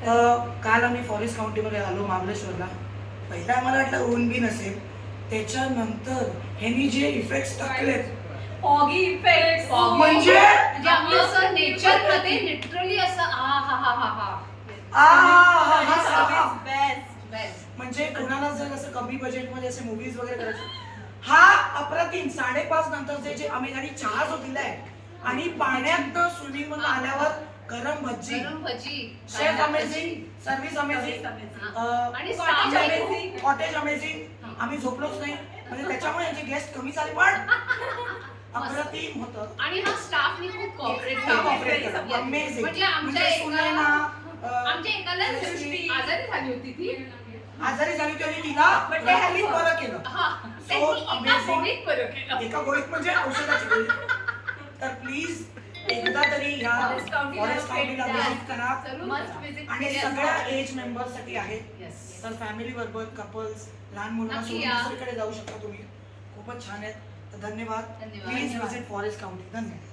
काल आम्ही फॉरेस्ट काउंटीमध्ये आलो महाबळेश्वरला. पहिला आम्हाला वाटलं ऊन बी नसेल, त्याच्यानंतर ह्यांनी जे इफेक्ट्स टाकलेत, फॉगी इफेक्ट म्हणजे आम्ही असं नेचर मध्ये लिटरली असं बेस्ट. म्हणजे कोणाला जर असं कमी बजेटमध्ये असे मूवीज वगैरे करायचे, हा अप्रतिम 5:30 नंतरचे जे आम्ही आणि चहा जो दिलाय आणि पाण्यात स्विमिंग मधून आल्यावर गरम भजी, शेफ अमेझिंग, सर्व्हिस अमेझिंग आणि कॉटेज अमेझिंग. आम्ही झोपलोच नाही म्हणजे त्याच्यामुळे यांचे गेस्ट कमी झाले पण अप्रतिम होतं. आणि हा स्टाफनी खूप कॉपरेट केलं. अमेझिंग. म्हणजे आमच्या एकाला सृष्टी आजारी झाली होती ती, आजारी झाली होती आणि तिला रात्रीत बरं केलं. So amazing. एका गोळीत म्हणजे औषधाची गोळी. तर प्लीज एकदा तरी ह्या फॉरेस्ट काउंटीला व्हिजिट करा. Must visit. आणि सगळ्या एज मेंबर्स साठी आहे. Yes. तर फॅमिली बरोबर, कपल्स, लहान मुलांना नक्की सोडून या. दुसरीकडे जाऊ शकता तुम्ही. खूपच छान आहेत. तर धन्यवाद. धन्यवाद. Please visit forest county. धन्यवाद.